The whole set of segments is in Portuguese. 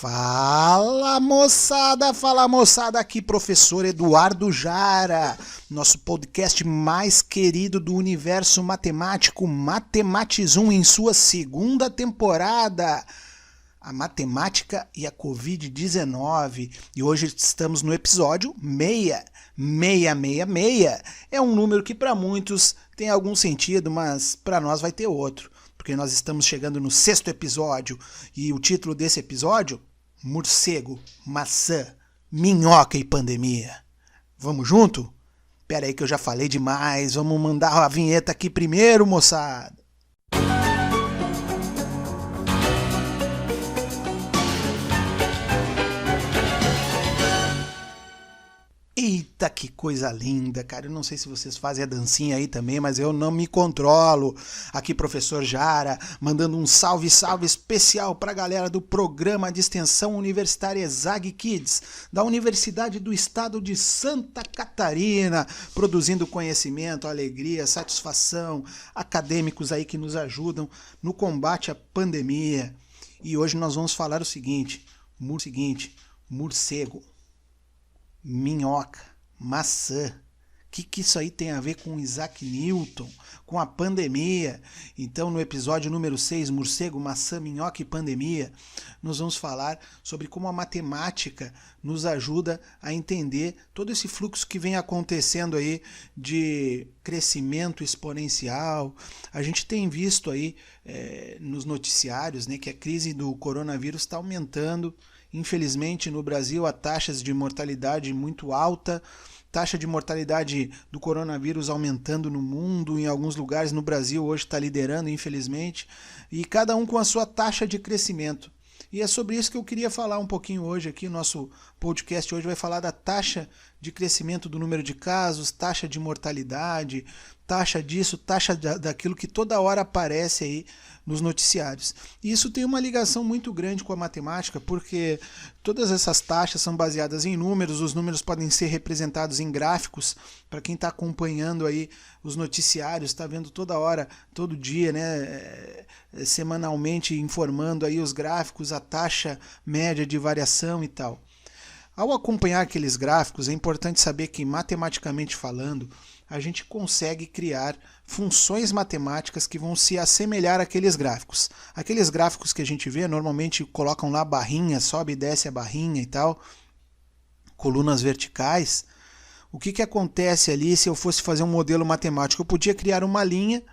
Fala moçada, aqui professor Eduardo Jara, nosso podcast mais querido do universo matemático, Matematizum, em sua segunda temporada, a matemática e a Covid-19, e hoje estamos no episódio 666, é um número que para muitos tem algum sentido, mas para nós vai ter outro, porque nós estamos chegando no 6º episódio, e o título desse episódio: Morcego, Maçã, Minhoca e Pandemia. Vamos junto? Pera aí que eu já falei demais, vamos mandar a vinheta aqui primeiro, moçada. Eita, que coisa linda, cara. Eu não sei se vocês fazem a dancinha aí também, mas eu não me controlo. Aqui, professor Jara, mandando um salve especial pra galera do programa de extensão universitária ESAG Kids, da Universidade do Estado de Santa Catarina, produzindo conhecimento, alegria, satisfação, acadêmicos aí que nos ajudam no combate à pandemia. E hoje nós vamos falar o seguinte, morcego, minhoca, maçã. O que isso aí tem a ver com Isaac Newton, com a pandemia? Então, no episódio número 6, Morcego, Maçã, Minhoca e Pandemia, nós vamos falar sobre como a matemática nos ajuda a entender todo esse fluxo que vem acontecendo aí de crescimento exponencial. A gente tem visto aí nos noticiários, né, que a crise do coronavírus está aumentando. Infelizmente, no Brasil, há taxas de mortalidade muito alta, taxa de mortalidade do coronavírus aumentando no mundo, em alguns lugares no Brasil hoje está liderando, infelizmente, e cada um com a sua taxa de crescimento. E é sobre isso que eu queria falar um pouquinho hoje aqui. Nosso podcast hoje vai falar da taxa de crescimento do número de casos, taxa de mortalidade, taxa disso, taxa daquilo que toda hora aparece aí nos noticiários. E isso tem uma ligação muito grande com a matemática, porque todas essas taxas são baseadas em números, os números podem ser representados em gráficos. Para quem está acompanhando aí os noticiários, está vendo toda hora, todo dia, né, semanalmente informando aí os gráficos, a taxa média de variação e tal. Ao acompanhar aqueles gráficos, é importante saber que, matematicamente falando, a gente consegue criar funções matemáticas que vão se assemelhar àqueles gráficos. Aqueles gráficos que a gente vê, normalmente colocam lá barrinha, sobe e desce a barrinha e tal, colunas verticais. O que acontece ali se eu fosse fazer um modelo matemático? Eu podia criar uma linha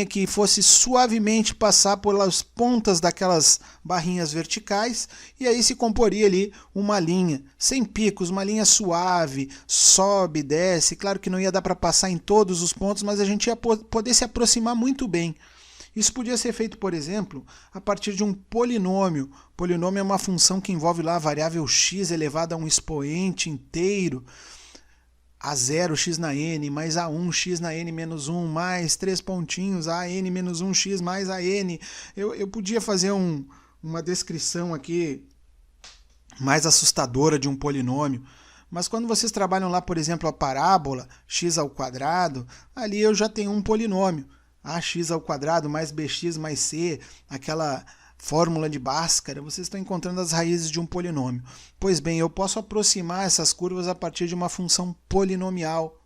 que fosse suavemente passar pelas pontas daquelas barrinhas verticais, e aí se comporia ali uma linha sem picos, uma linha suave, sobe, desce. Claro que não ia dar para passar em todos os pontos, mas a gente ia poder se aproximar muito bem. Isso podia ser feito, por exemplo, a partir de um polinômio. Polinômio é uma função que envolve lá a variável x elevada a um expoente inteiro, A0 x na n, mais A1 x na n menos 1, mais 3 pontinhos, AN menos 1x mais AN. Eu podia fazer uma descrição aqui mais assustadora de um polinômio, mas quando vocês trabalham lá, por exemplo, a parábola x², ali eu já tenho um polinômio, ax² mais bx mais c, aquela fórmula de Bhaskara, vocês estão encontrando as raízes de um polinômio. Pois bem, eu posso aproximar essas curvas a partir de uma função polinomial.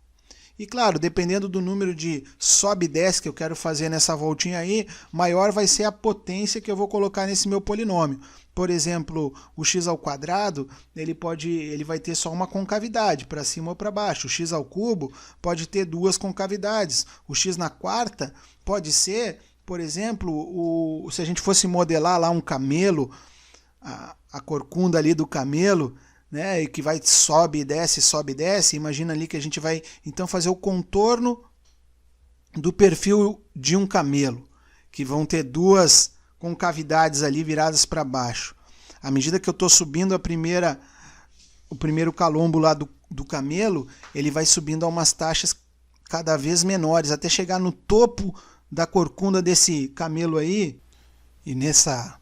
E claro, dependendo do número de sobe e desce que eu quero fazer nessa voltinha aí, maior vai ser a potência que eu vou colocar nesse meu polinômio. Por exemplo, o x², ele vai ter só uma concavidade, para cima ou para baixo. O x³ pode ter duas concavidades. O x² pode ser, por exemplo, se a gente fosse modelar lá um camelo, a corcunda ali do camelo, né, e que vai sobe e desce, imagina ali que a gente vai então fazer o contorno do perfil de um camelo, que vão ter duas concavidades ali viradas para baixo. À medida que eu estou subindo o primeiro calombo lá do camelo, ele vai subindo a umas taxas cada vez menores, até chegar no topo da corcunda desse camelo aí, e nessa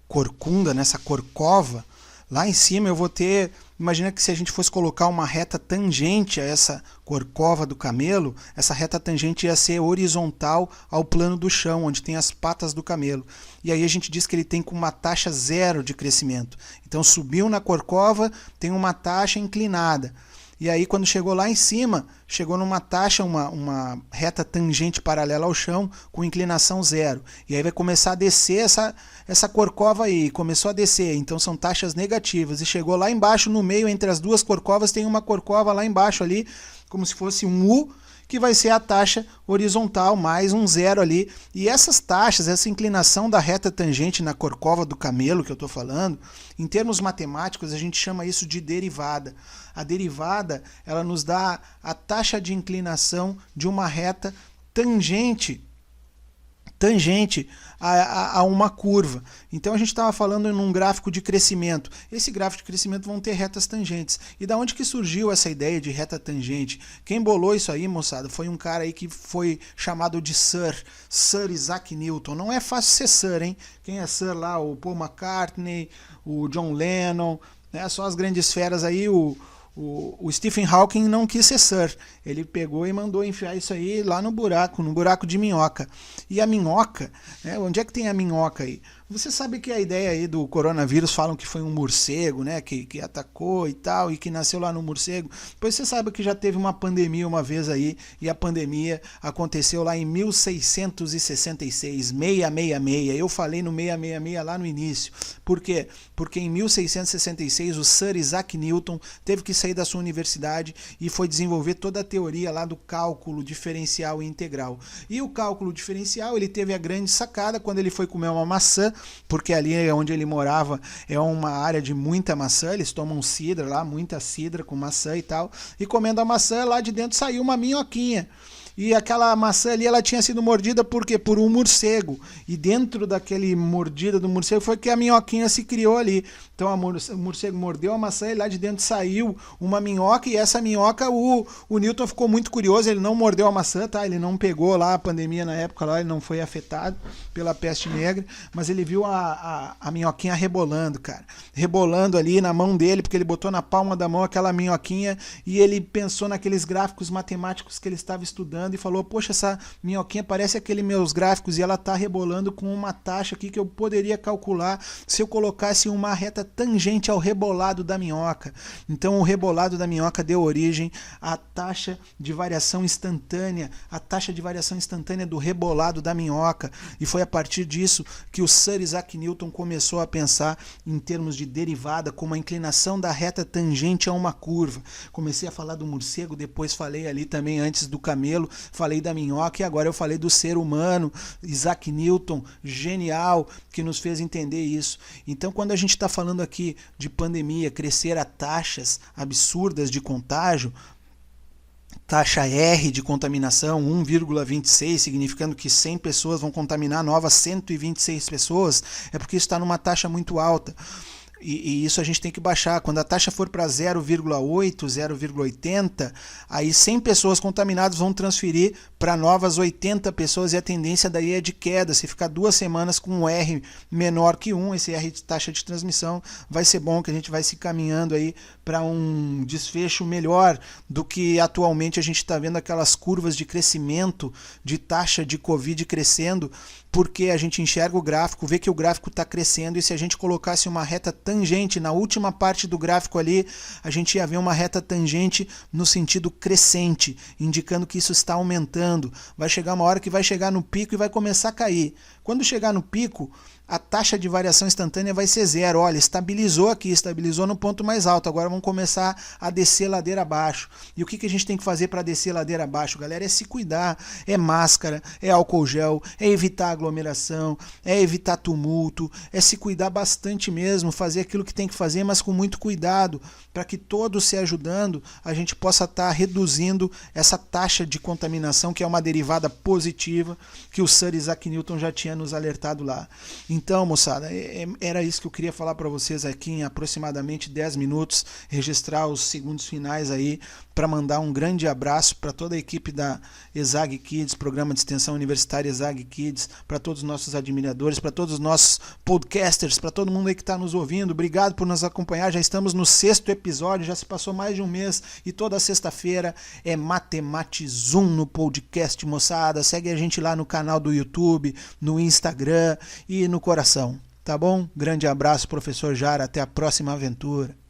corcunda, nessa corcova, lá em cima eu vou ter Imagina que se a gente fosse colocar uma reta tangente a essa corcova do camelo, essa reta tangente ia ser horizontal ao plano do chão, onde tem as patas do camelo. E aí a gente diz que ele tem com uma taxa zero de crescimento. Então subiu na corcova, tem uma taxa inclinada. E aí quando chegou lá em cima, chegou numa taxa, uma reta tangente paralela ao chão com inclinação zero. E aí vai começar a descer essa corcova aí, começou a descer, então são taxas negativas. E chegou lá embaixo, no meio, entre as duas corcovas, tem uma corcova lá embaixo ali, como se fosse um U, que vai ser a taxa horizontal, mais um zero ali. E essas taxas, essa inclinação da reta tangente na corcova do camelo que eu estou falando, em termos matemáticos a gente chama isso de derivada. A derivada, ela nos dá a taxa de inclinação de uma reta tangente a uma curva. Então a gente estava falando num gráfico de crescimento. Esse gráfico de crescimento vão ter retas tangentes. E da onde que surgiu essa ideia de reta tangente? Quem bolou isso aí, moçada, foi um cara aí que foi chamado de Sir Isaac Newton. Não é fácil ser Sir, hein? Quem é Sir lá? O Paul McCartney, o John Lennon, né? Só as grandes feras aí, o Stephen Hawking não quis ser Sir. Ele pegou e mandou enfiar isso aí lá no buraco de minhoca. E a minhoca, né, onde é que tem a minhoca aí? Você sabe que a ideia aí do coronavírus falam que foi um morcego, né, que atacou e tal, e que nasceu lá no morcego. Pois você sabe que já teve uma pandemia uma vez aí, e a pandemia aconteceu lá em 1666, 666. Eu falei no 666 lá no início. Por quê? Porque em 1666 o Sir Isaac Newton teve que sair da sua universidade e foi desenvolver toda a teoria lá do cálculo diferencial e integral. E o cálculo diferencial, ele teve a grande sacada quando ele foi comer uma maçã, porque ali onde ele morava é uma área de muita maçã, eles tomam cidra lá, muita cidra com maçã e tal, e comendo a maçã, lá de dentro saiu uma minhoquinha. E aquela maçã ali, ela tinha sido mordida por quê? Por um morcego. E dentro daquele mordida do morcego foi que a minhoquinha se criou ali. Então o morcego mordeu a maçã e lá de dentro saiu uma minhoca. E essa minhoca, o Newton ficou muito curioso. Ele não mordeu a maçã, tá? Ele não pegou lá a pandemia na época, lá ele não foi afetado pela peste negra. Mas ele viu a minhoquinha rebolando, cara. Rebolando ali na mão dele, porque ele botou na palma da mão aquela minhoquinha. E ele pensou naqueles gráficos matemáticos que ele estava estudando e falou, poxa, essa minhoquinha parece aqueles meus gráficos e ela está rebolando com uma taxa aqui que eu poderia calcular se eu colocasse uma reta tangente ao rebolado da minhoca. Então o rebolado da minhoca deu origem à taxa de variação instantânea, a taxa de variação instantânea do rebolado da minhoca, e foi a partir disso que o Sir Isaac Newton começou a pensar em termos de derivada como a inclinação da reta tangente a uma curva. Comecei a falar do morcego, depois falei ali também antes do camelo, falei da minhoca e agora eu falei do ser humano, Isaac Newton, genial, que nos fez entender isso. Então quando a gente está falando aqui de pandemia, crescer a taxas absurdas de contágio, taxa R de contaminação, 1,26, significando que 100 pessoas vão contaminar novas 126 pessoas, é porque isso está numa taxa muito alta. E isso a gente tem que baixar. Quando a taxa for para 0,8, 0,80, aí 100 pessoas contaminadas vão transferir para novas 80 pessoas e a tendência daí é de queda. Se ficar 2 semanas com um R menor que 1, esse R de taxa de transmissão, vai ser bom que a gente vai se caminhando aí para um desfecho melhor do que atualmente a gente está vendo aquelas curvas de crescimento de taxa de Covid crescendo, porque a gente enxerga o gráfico, vê que o gráfico está crescendo, e se a gente colocasse uma reta tangente na última parte do gráfico ali, a gente ia ver uma reta tangente no sentido crescente, indicando que isso está aumentando. Vai chegar uma hora que vai chegar no pico e vai começar a cair. Quando chegar no pico, a taxa de variação instantânea vai ser zero. Olha, estabilizou aqui, estabilizou no ponto mais alto. Agora vamos começar a descer ladeira abaixo. E o que a gente tem que fazer para descer ladeira abaixo, galera? É se cuidar. É máscara, é álcool gel, é evitar aglomeração, é evitar tumulto, é se cuidar bastante mesmo, fazer aquilo que tem que fazer, mas com muito cuidado, para que todos se ajudando, a gente possa estar reduzindo essa taxa de contaminação, que é uma derivada positiva, que o Sir Isaac Newton já tinha nos alertado lá. Então, moçada, era isso que eu queria falar para vocês aqui em aproximadamente 10 minutos, registrar os segundos finais aí, para mandar um grande abraço para toda a equipe da ESAG Kids, Programa de Extensão Universitária ESAG Kids, para todos os nossos admiradores, para todos os nossos podcasters, para todo mundo aí que está nos ouvindo. Obrigado por nos acompanhar. Já estamos no 6º episódio, já se passou mais de um mês e toda sexta-feira é Matematizum no podcast, moçada. Segue a gente lá no canal do YouTube, no Instagram e no coração. Tá bom? Grande abraço, professor Jara. Até a próxima aventura.